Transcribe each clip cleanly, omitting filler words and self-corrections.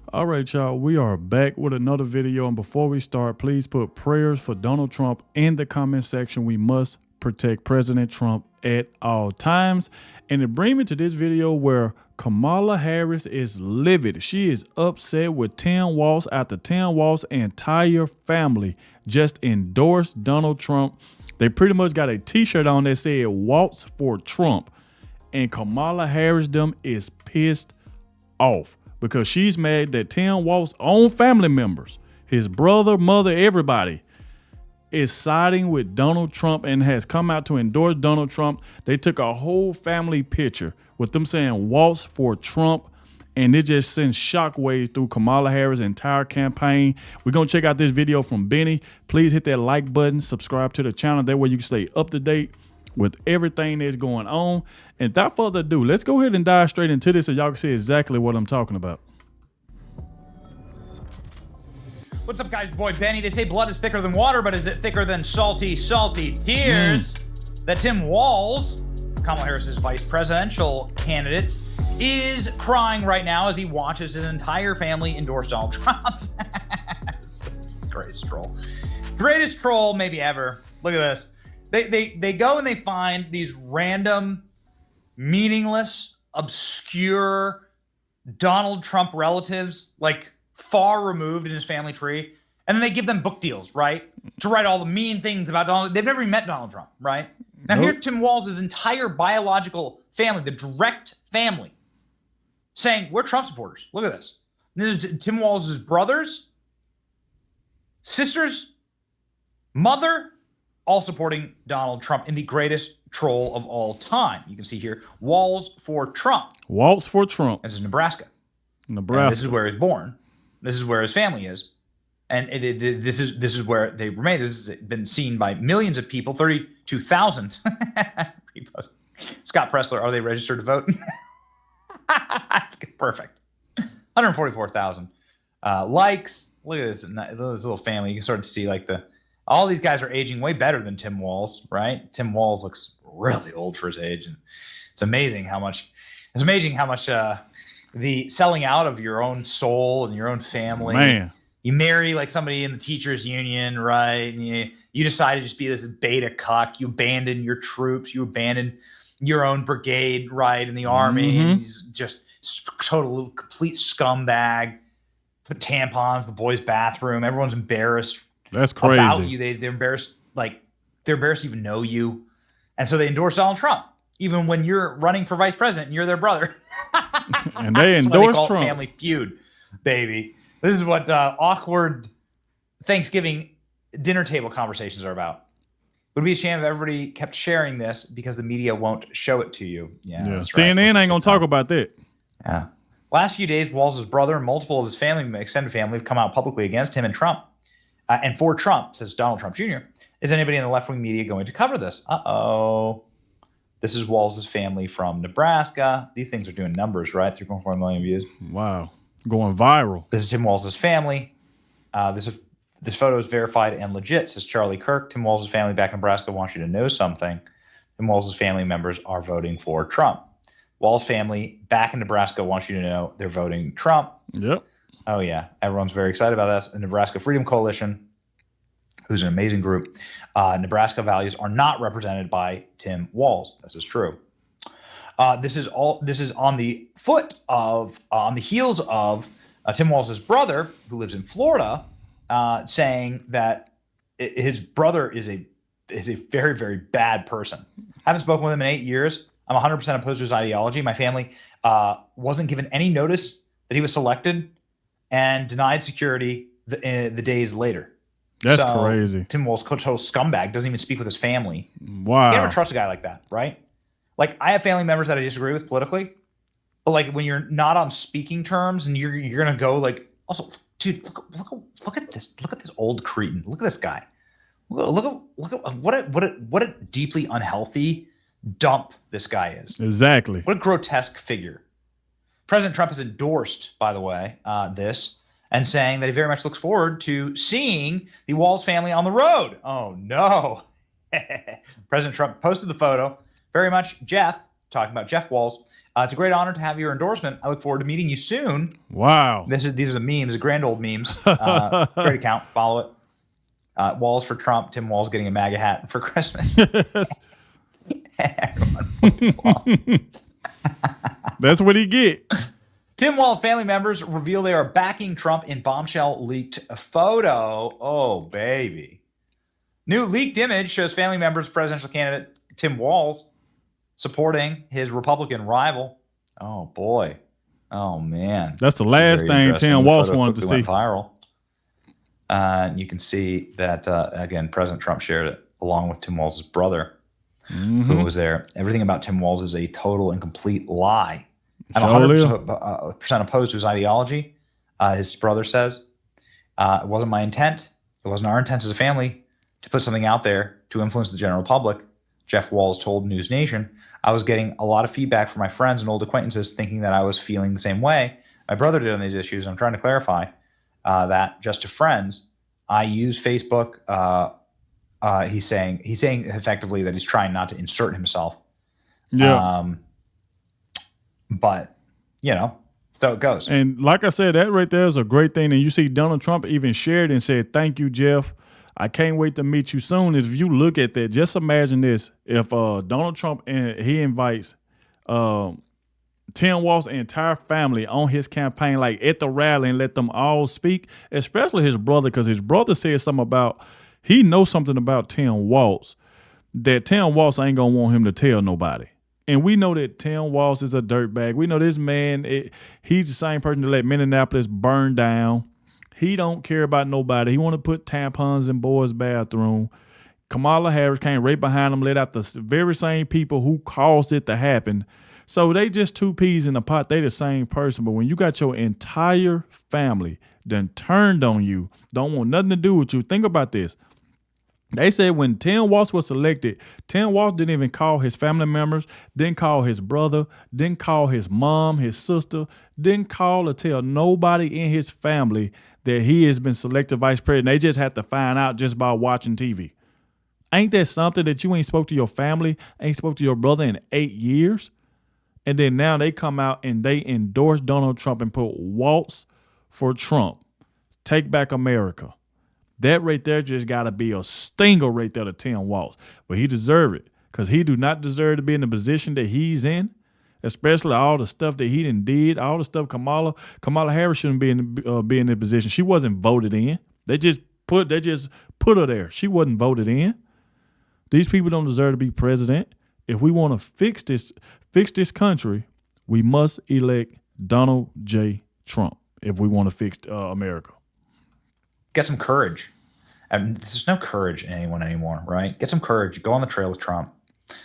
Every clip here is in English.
All right, y'all, we are back with another video. And before we start, please put prayers for Donald Trump in the comment section. We must protect President Trump at all times. And it brings me to this video where Kamala Harris is livid. She is upset with Tim Walz after Tim Walz's entire family just endorsed Donald Trump. They pretty much got a t-shirt on that said Waltz for Trump. And Kamala Harris them is pissed off because she's mad that Tim Walz's own family members, his brother, mother, everybody, is siding with Donald Trump and has come out to endorse Donald Trump. They took a whole family picture with them saying Waltz for Trump, and it just sends shockwaves through Kamala Harris' entire campaign. We're going to check out this video from Benny. Please hit that like button, subscribe to the channel. That way you can stay up to date with everything that's going on. And without further ado, let's go ahead and dive straight into this so y'all can see exactly what I'm talking about. What's up, guys? Boy Benny. They say blood is thicker than water, but is it thicker than salty tears? That Tim Walz, Kamala Harris's vice presidential candidate, is crying right now as he watches his entire family endorse Donald Trump. Greatest troll. Greatest troll maybe ever. Look at this. They go and they find these random, meaningless, obscure Donald Trump relatives, like far removed in his family tree, and then they give them book deals, right? To write all the mean things about Donald. They've never even met Donald Trump, right? Now here's Tim Walz's entire biological family, the direct family, saying we're Trump supporters. Look at this. This is Tim Walz's brothers, sisters, mother, all supporting Donald Trump in the greatest troll of all time. You can see here, Walz for Trump. Waltz for Trump. This is Nebraska. Nebraska. And this is where he's born. This is where his family is. And this is where they remain. This has been seen by millions of people, 32,000. Scott Pressler, are they registered to vote? That's perfect. 144,000 likes. Look at this little family. You can sort of see like all these guys are aging way better than Tim Walz, right? Tim Walz looks really old for his age, and it's amazing how much the selling out of your own soul and your own family. Man. You marry like somebody in the teachers union, right? And you decide to just be this beta cuck. You abandon your troops. You abandon your own brigade, right, in the army. And he's just total complete scumbag. Put tampons in the boys' bathroom. Everyone's embarrassed. That's crazy. About you. They're embarrassed, they're embarrassed to even know you. And so they endorse Donald Trump, even when you're running for vice president and you're their brother. And they endorse Trump. Family feud, baby. This is what awkward Thanksgiving dinner table conversations are about. Would be a shame if everybody kept sharing this because the media won't show it to you. Yeah. That's right. CNN ain't gonna talk about that. Yeah. Last few days, Walz's brother and multiple of his extended family have come out publicly against him and Trump. And for Trump, says Donald Trump Jr., is anybody in the left-wing media going to cover this? Uh-oh. This is Walz's family from Nebraska. These things are doing numbers, right? 3.4 million views. Wow. Going viral. This is Tim Walz's family. This photo is verified and legit, says Charlie Kirk. Tim Walz's family back in Nebraska wants you to know something. Tim Walz's family members are voting for Trump. Walz family back in Nebraska wants you to know they're voting Trump. Yep. Oh, yeah. Everyone's very excited about this. The Nebraska Freedom Coalition, who's an amazing group. Nebraska values are not represented by Tim Walz. This is true. This is on the heels of Tim Walz's brother, who lives in Florida, saying that his brother is a very, very bad person. I haven't spoken with him in 8 years. I'm 100% opposed to his ideology. My family wasn't given any notice that he was selected and denied security the days later. That's crazy. Tim Walz, total scumbag, doesn't even speak with his family. Wow. You never trust a guy like that, right? Like, I have family members that I disagree with politically, but like when you're not on speaking terms and you're gonna go like, also, dude, look at this old cretin. Look at this guy. Look at what a deeply unhealthy dump this guy is. Exactly. What a grotesque figure. President Trump has endorsed, by the way, this and saying that he very much looks forward to seeing the Walz family on the road. Oh, no. President Trump posted the photo. Very much Jeff, talking about Jeff Walz, It's a great honor to have your endorsement. I look forward to meeting you soon. Wow. These are the memes, the grand old memes. Great account. Follow it. Walz for Trump. Tim Walz getting a MAGA hat for Christmas. That's what he get. Tim Walz family members reveal they are backing Trump in bombshell leaked photo. Oh, baby. New leaked image shows family members presidential candidate Tim Walz supporting his Republican rival. Oh, boy. Oh, man. That's the last thing Tim Walz wanted to see. Went viral. You can see that, again, President Trump shared it along with Tim Walz's brother, who was there. Everything about Tim Walz is a total and complete lie. I'm 100% opposed to his ideology. His brother says, it wasn't my intent. It wasn't our intent as a family to put something out there to influence the general public. Jeff Walz told News Nation, I was getting a lot of feedback from my friends and old acquaintances thinking that I was feeling the same way my brother did on these issues. I'm trying to clarify that just to friends. I use Facebook. He's saying effectively that he's trying not to insert himself. Yeah. But, so it goes. And like I said, that right there is a great thing. And you see Donald Trump even shared and said, thank you, Jeff. I can't wait to meet you soon. If you look at that, just imagine this. If Donald Trump he invites Tim Walz's entire family on his campaign, like at the rally, and let them all speak, especially his brother, because his brother said something about, he knows something about Tim Walz that Tim Walz ain't going to want him to tell nobody. And we know that Tim Walz is a dirtbag. We know this man, he's the same person that let Minneapolis burn down. He don't care about nobody. He want to put tampons in boys' bathroom. Kamala Harris came right behind him, let out the very same people who caused it to happen. So they just two peas in a pot. They the same person. But when you got your entire family done turned on you, don't want nothing to do with you, think about this. They said when Tim Walz was elected, Tim Walz didn't even call his family members, didn't call his brother, didn't call his mom, his sister, didn't call or tell nobody in his family that he has been selected vice president. They just had to find out just by watching TV. Ain't that something that you ain't spoke to your family, ain't spoke to your brother in 8 years? And then now they come out and they endorse Donald Trump and put Waltz for Trump. Take back America. That right there just got to be a stinger right there to Tim Walz. But he deserved it because he do not deserve to be in the position that he's in, especially all the stuff that he did, all the stuff Kamala Harris shouldn't be in the position. She wasn't voted in. They just put her there. She wasn't voted in. These people don't deserve to be president. If we want to fix this country, we must elect Donald J. Trump if we want to fix America. Get some courage. There's no courage in anyone anymore, right? Get some courage. Go on the trail with Trump.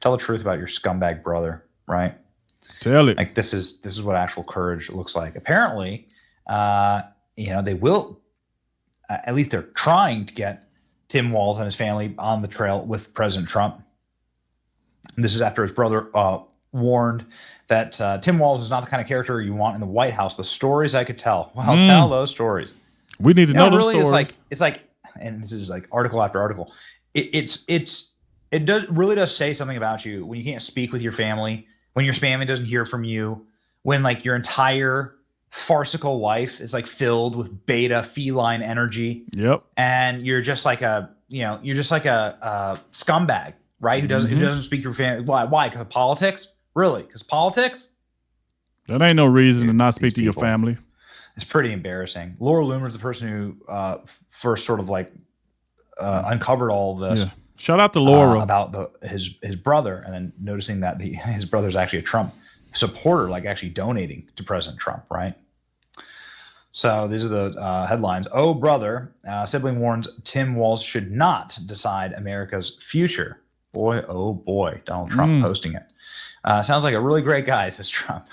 Tell the truth about your scumbag brother, right? Tell it. Like this is what actual courage looks like. Apparently, they will. At least they're trying to get Tim Walz and his family on the trail with President Trump. And this is after his brother warned that Tim Walz is not the kind of character you want in the White House. The stories I could tell. Well, tell those stories. We need to know those really stories. It's like, and this is like article after article. It does say something about you when you can't speak with your family, when your family doesn't hear from you, when like your entire farcical life is like filled with beta feline energy. Yep. And you're just like a scumbag, right? Who doesn't speak to your family. Why? Because of politics? Really? Because politics? That ain't no reason to not speak to your family. It's pretty embarrassing. Laura Loomer's the person who first sort of like uncovered all of this. Yeah. Shout out to Laura about his brother, and then noticing that his brother's actually a Trump supporter, like actually donating to President Trump, right? So these are the headlines. Oh, brother, sibling warns Tim Walz should not decide America's future. Boy, oh boy, Donald Trump posting it. Sounds like a really great guy, says Trump.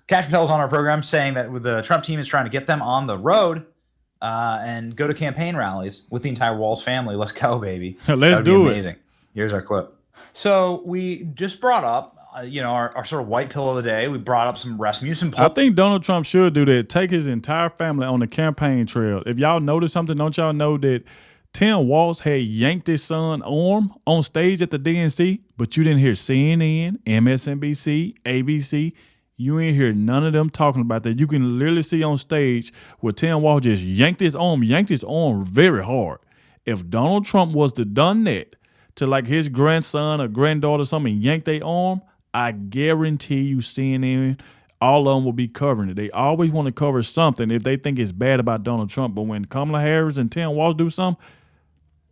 Cash Patel's on our program saying that the Trump team is trying to get them on the road and go to campaign rallies with the entire Walz family. Let's go, baby. Let's do it. Amazing. Here's our clip. So we just brought up, our sort of white pill of the day. We brought up some Rasmussen polls. I think Donald Trump should do that. Take his entire family on the campaign trail. If y'all notice something, don't y'all know that Tim Walz had yanked his son's arm on stage at the DNC, but you didn't hear CNN, MSNBC, ABC. You ain't hear none of them talking about that. You can literally see on stage where Tim Walz just yanked his arm very hard. If Donald Trump was to done that to like his grandson or granddaughter or something, yank their arm, I guarantee you CNN, all of them will be covering it. They always want to cover something if they think it's bad about Donald Trump. But when Kamala Harris and Tim Walz do something,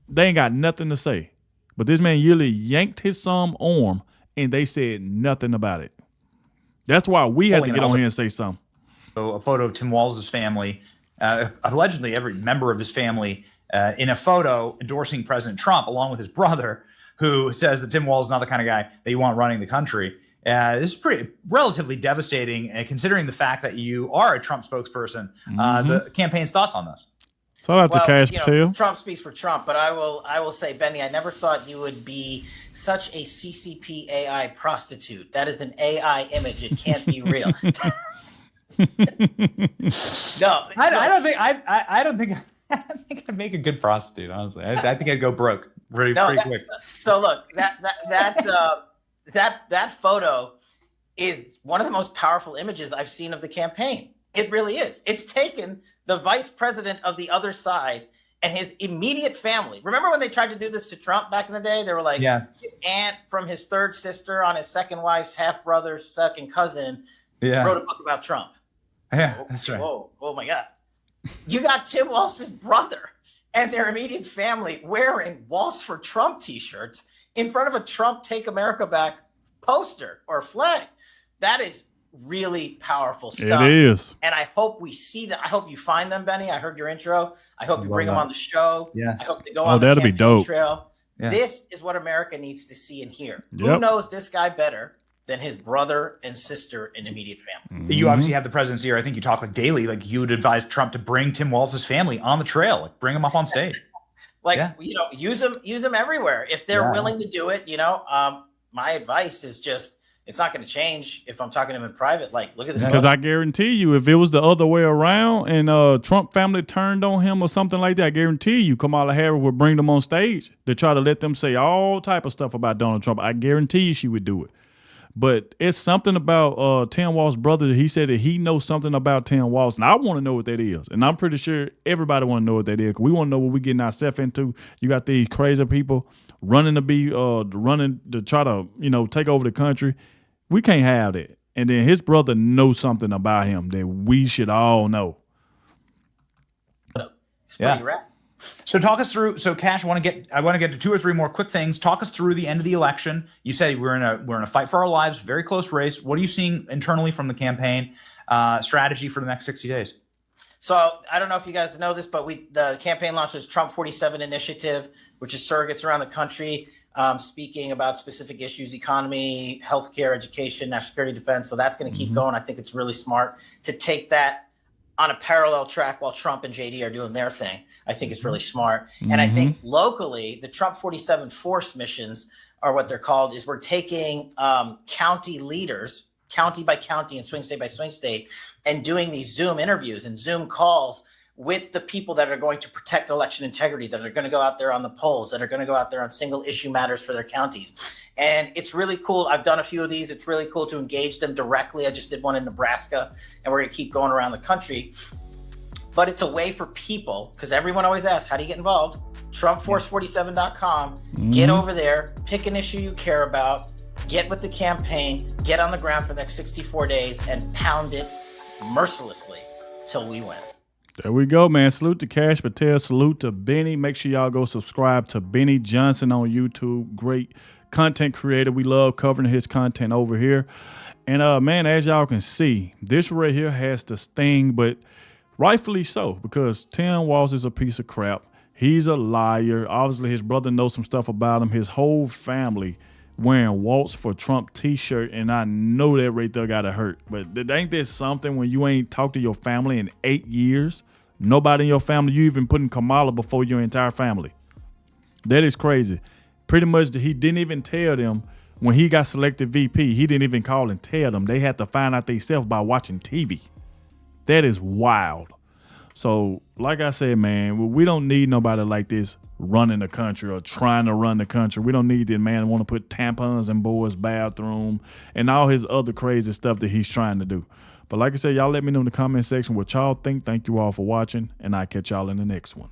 they ain't got nothing to say. But this man really yanked his son's arm and they said nothing about it. That's why we had to get on here and say something. So a photo of Tim Walz's family, allegedly every member of his family, in a photo endorsing President Trump along with his brother, who says that Tim Walz is not the kind of guy that you want running the country. This is pretty relatively devastating, considering the fact that you are a Trump spokesperson. The campaign's thoughts on this? Shout out to Cash Patel. Trump speaks for Trump, but I will say, Benny, I never thought you would be such a CCP AI prostitute. That is an AI image. It can't be real. No, I don't think I'd make a good prostitute. Honestly, I think I'd go broke pretty quick. So look, that photo is one of the most powerful images I've seen of the campaign. It really is. It's taken the vice president of the other side and his immediate family. Remember when they tried to do this to Trump back in the day? They were like, his aunt from his third sister on his second wife's half brother's second cousin wrote a book about Trump. Yeah, that's right. Whoa, oh my God. You got Tim Walz's brother and their immediate family wearing Waltz for Trump t-shirts in front of a Trump Take America Back poster or flag. That is really powerful stuff. It is. And I hope we see that. I hope you find them, Benny. I heard your intro. I hope you bring them on the show. Yes. I hope they go on the that'll be campaign dope. trail. Yeah. This is what America needs to see and hear. Yep. Who knows this guy better than his brother and sister and immediate family? You obviously have the presidency, or I think you talk like daily. Like you would advise Trump to bring Tim Walz's family on the trail, like bring him up on stage. Use them everywhere if they're willing to do it. My advice is just, it's not going to change if I'm talking to him in private. Like, look at this. Because I guarantee you, if it was the other way around and Trump family turned on him or something like that, I guarantee you Kamala Harris would bring them on stage to try to let them say all type of stuff about Donald Trump. I guarantee you she would do it. But it's something about Tim Walz's brother. He said that he knows something about Tim Walz, and I want to know what that is. And I'm pretty sure everybody want to know what that is. 'Cause we want to know what we're getting ourselves into. You got these crazy people running to try to take over the country. We can't have that. And then his brother knows something about him that we should all know. It's pretty rad. So talk us through. So Cash, I want to get to 2 or 3 more quick things. Talk us through the end of the election. You said we're in a fight for our lives, very close race. What are you seeing internally from the campaign strategy for the next 60 days? So I don't know if you guys know this, but the campaign launched this Trump 47 initiative, which is surrogates around the country speaking about specific issues: economy, healthcare, education, national security, defense. So that's going to keep going. I think it's really smart to take that on a parallel track while Trump and JD are doing their thing. I think it's really smart. And I think locally, the Trump 47 force missions are what they're called, is we're taking county leaders, county by county and swing state by swing state, and doing these Zoom interviews and Zoom calls with the people that are going to protect election integrity, that are going to go out there on the polls, that are going to go out there on single issue matters for their counties. And it's really cool. I've done a few of these. It's really cool to engage them directly. I just did one in Nebraska, and we're going to keep going around the country. But it's a way for people, because everyone always asks, how do you get involved? TrumpForce47.com. Get over there, pick an issue you care about, get with the campaign, get on the ground for the next 64 days, and pound it mercilessly till we win. There we go, man. Salute to Cash Patel. Salute to Benny. Make sure y'all go subscribe to Benny Johnson on YouTube. Great content creator. We love covering his content over here. And man, as y'all can see, this right here has the sting, but rightfully so, because Tim Walz is a piece of crap. He's a liar. Obviously, his brother knows some stuff about him. His whole family wearing Waltz for Trump t-shirt, and I know that right there gotta hurt. But ain't there something when you ain't talked to your family in 8 years? Nobody in your family, you even putting Kamala before your entire family. That is crazy. Pretty much he didn't even tell them when he got selected VP. He didn't even call and tell them. They had to find out themselves by watching TV. That is wild. So, like I said, man, we don't need nobody like this running the country or trying to run the country. We don't need that man want to put tampons in boys' bathroom and all his other crazy stuff that he's trying to do. But like I said, y'all let me know in the comment section what y'all think. Thank you all for watching, and I'll catch y'all in the next one.